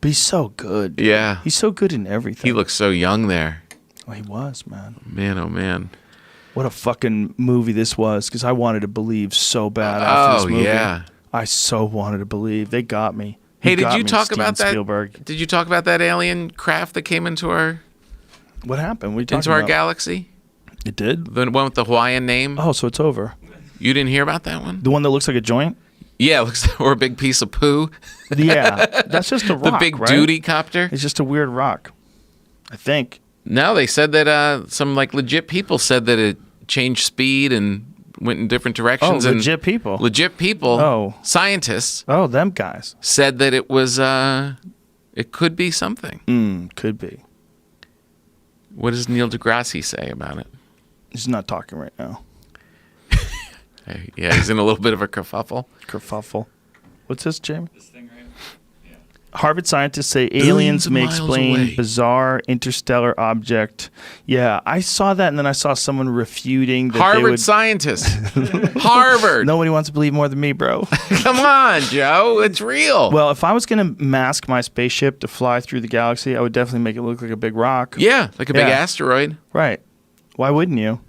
But he's so good. Dude. Yeah. He's so good in everything. He looks so young there. Oh, he was, man. Man, oh, man. What a fucking movie this was, because I wanted to believe so bad after this movie. Yeah. I so wanted to believe. They got me. Hey, did you talk about that? Spielberg. Did you talk about that alien craft that came into our What happened? What are you into talking our about? galaxy? It did? The one with the Hawaiian name? Oh, so it's over. You didn't hear about that one? The one that looks like a joint? Yeah, it looks or a big piece of poo. Yeah. That's just a rock, The big right? duty copter. It's just a weird rock. I think. No, they said that some like legit people said that it changed speed and went in different directions. Oh, and legit people. Legit people. Oh. Scientists. Oh, them guys. Said that it was it could be something. Could be. What does Neil deGrasse say about it? He's not talking right now. Yeah, he's in a little bit of a kerfuffle. Kerfuffle. What's this, Jamie? This thing right here. Yeah. Harvard scientists say Billions aliens of may miles explain away. bizarre interstellar object. Yeah, I saw that, and then I saw someone refuting that they Harvard would... scientists. Harvard. Nobody wants to believe more than me, bro. Come on, Joe. It's real. Well, if I was going to mask my spaceship to fly through the galaxy, I would definitely make it look like a big rock. Yeah, like a big Yeah. asteroid. Right. Why wouldn't you?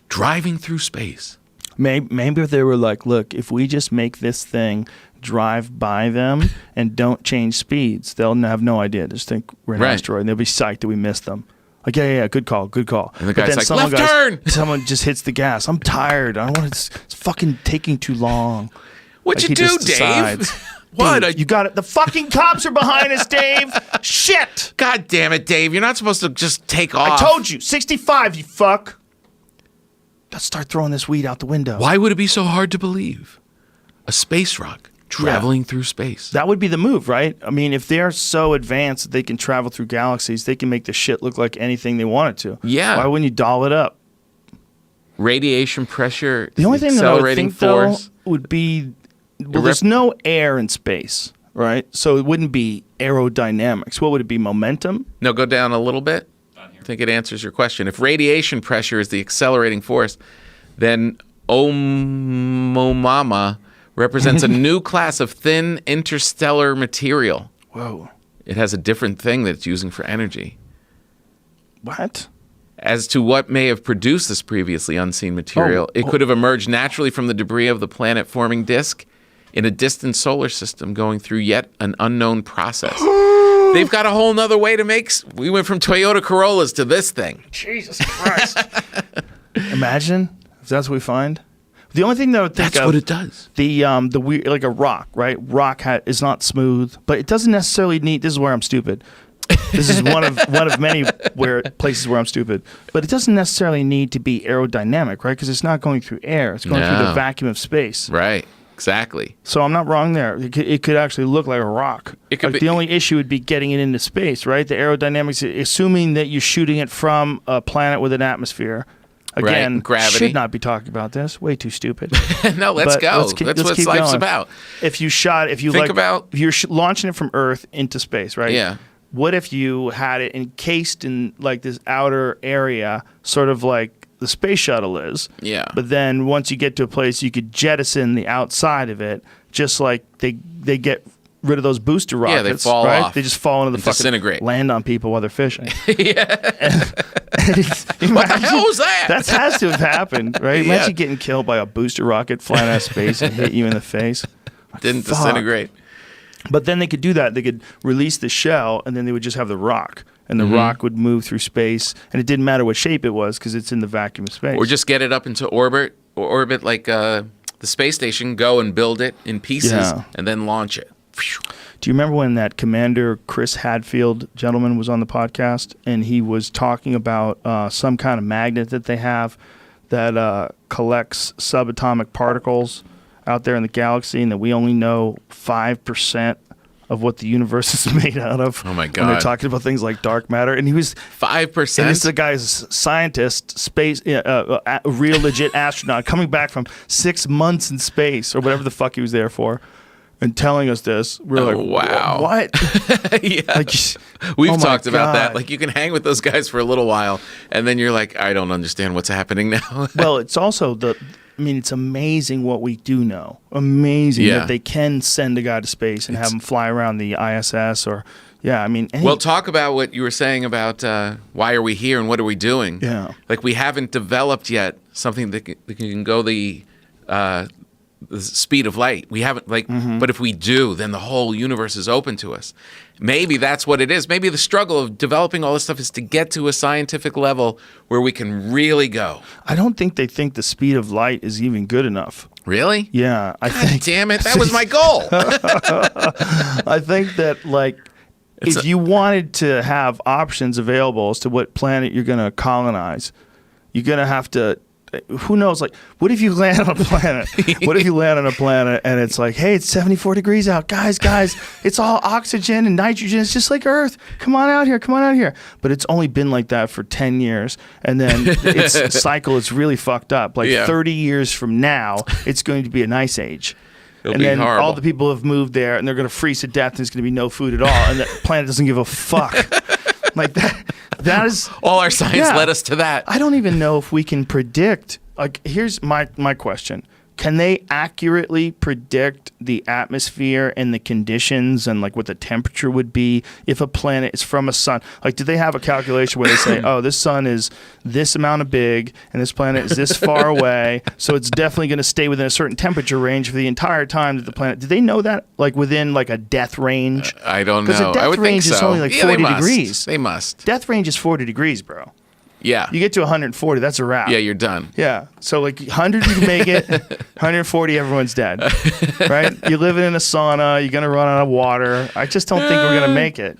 Driving through space. Maybe if they were like, look, if we just make this thing drive by them and don't change speeds, they'll have no idea. Just think we're an Right. asteroid, and they'll be psyched that we missed them. Like, yeah, good call. And the But guy's then like, someone left turn! Someone just hits the gas. I'm tired. I don't want it. It's fucking taking too long. What'd Like, you he do, just Dave? decides, What? Dude, you got it. The fucking cops are behind us, Dave. Shit. God damn it, Dave. You're not supposed to just take off. I told you. 65, you fuck. Let's start throwing this weed out the window. Why would it be so hard to believe? A space rock traveling through space. That would be the move, right? I mean, if they're so advanced that they can travel through galaxies, they can make the shit look like anything they want it to. Yeah. Why wouldn't you doll it up? Radiation pressure. The only thing that I would accelerating think, though, force. would be, well, there's no air in space, right? So it wouldn't be aerodynamics. What would it be, momentum? No, go down a little bit. I think it answers your question. If radiation pressure is the accelerating force, then Oumuamua represents a new class of thin interstellar material. Whoa. It has a different thing that it's using for energy. What? As to what may have produced this previously unseen material, it could have emerged naturally from the debris of the planet-forming disk in a distant solar system going through yet an unknown process. They've got a whole nother way to make... We went from Toyota Corollas to this thing. Jesus Christ. Imagine if that's what we find. The only thing that I would think That's of... what it does. The weird, like a rock, right? Rock is not smooth, but it doesn't necessarily need... This is where I'm stupid. This is one of many places where I'm stupid. But it doesn't necessarily need to be aerodynamic, right? Because it's not going through air. It's going through the No. vacuum of space. Right. Exactly. So I'm not wrong there. It could actually look like a rock. It could like be- the only issue would be getting it into space, right? The aerodynamics, assuming that you're shooting it from a planet with an atmosphere. Again, Right, gravity. should not be talking about this. Way too stupid. No, let's But go. let's That's what keep life's going. about. If you Think about- if you're launching it from Earth into space, right? Yeah. What if you had it encased in like this outer area, sort of like the space shuttle is? Yeah. But then once you get to a place, you could jettison the outside of it, just like they get rid of those booster rockets. Yeah, they fall right? off They just fall into the and fucking disintegrate. land on people while they're fishing. What the hell was that? That has to have happened, right? Yeah. Imagine getting killed by a booster rocket flying out of space and hit you in the face. Didn't Fuck. disintegrate. But then they could do that. They could release the shell, and then they would just have the rock. And the rock would move through space, and it didn't matter what shape it was because it's in the vacuum of space. Or just get it up into orbit, or orbit like the space station, go and build it in pieces, Yeah. and then launch it. Phew. Do you remember when that Commander Chris Hadfield gentleman was on the podcast, and he was talking about some kind of magnet that they have that collects subatomic particles out there in the galaxy, and that we only know 5% of what the universe is made out of. Oh, my When they're God. talking about things like dark matter, and he was 5%? And this is a guy's scientist, space, a real legit astronaut coming back from 6 months in space or whatever the fuck he was there for. and telling us this. We're like, wow. What? Yeah. Like, We've oh my talked about that. God. Like, you can hang with those guys for a little while, and then you're like, I don't understand what's happening now. Well, it's also it's amazing what we do know. Amazing Yeah. that they can send a guy to space and have him fly around the ISS or, Well, talk about what you were saying about why are we here and what are we doing? Yeah. Like, we haven't developed yet something that can go the speed of light. We haven't, but if we do, then the whole universe is open to us. Maybe that's what it is. Maybe the struggle of developing all this stuff is to get to a scientific level where we can really go. I don't think they think the speed of light is even good enough. Really? Yeah. God damn it. That was my goal. I think that, if you wanted to have options available as to what planet you're going to colonize, you're going to have to, who knows, what if you land on a planet? What if you land on a planet and it's like, hey, it's 74 degrees out. Guys, it's all oxygen and nitrogen. It's just like Earth. Come on out here. But it's only been like that for 10 years. And then its cycle is really fucked up. 30 years from now, it's going to be an ice age. It'll and be then horrible. all the people have moved there and they're going to freeze to death and there's going to be no food at all. And the planet doesn't give a fuck. That is All our science led us to that. I don't even know if we can predict. Here's my question. Can they accurately predict the atmosphere and the conditions and what the temperature would be if a planet is from a sun? Do they have a calculation where they say, oh, this sun is this amount of big and this planet is this far away, so it's definitely going to stay within a certain temperature range for the entire time that the planet. Do they know that within a death range? I don't know. Because a death I would range think so. is only Yeah, 40 they must. degrees. They must. Death range is 40 degrees, bro. Yeah. You get to 140, that's a wrap. Yeah, you're done. Yeah. So 100 you can make it, 140 everyone's dead. Right? You're living in a sauna, you're going to run out of water. I just don't think we're going to make it.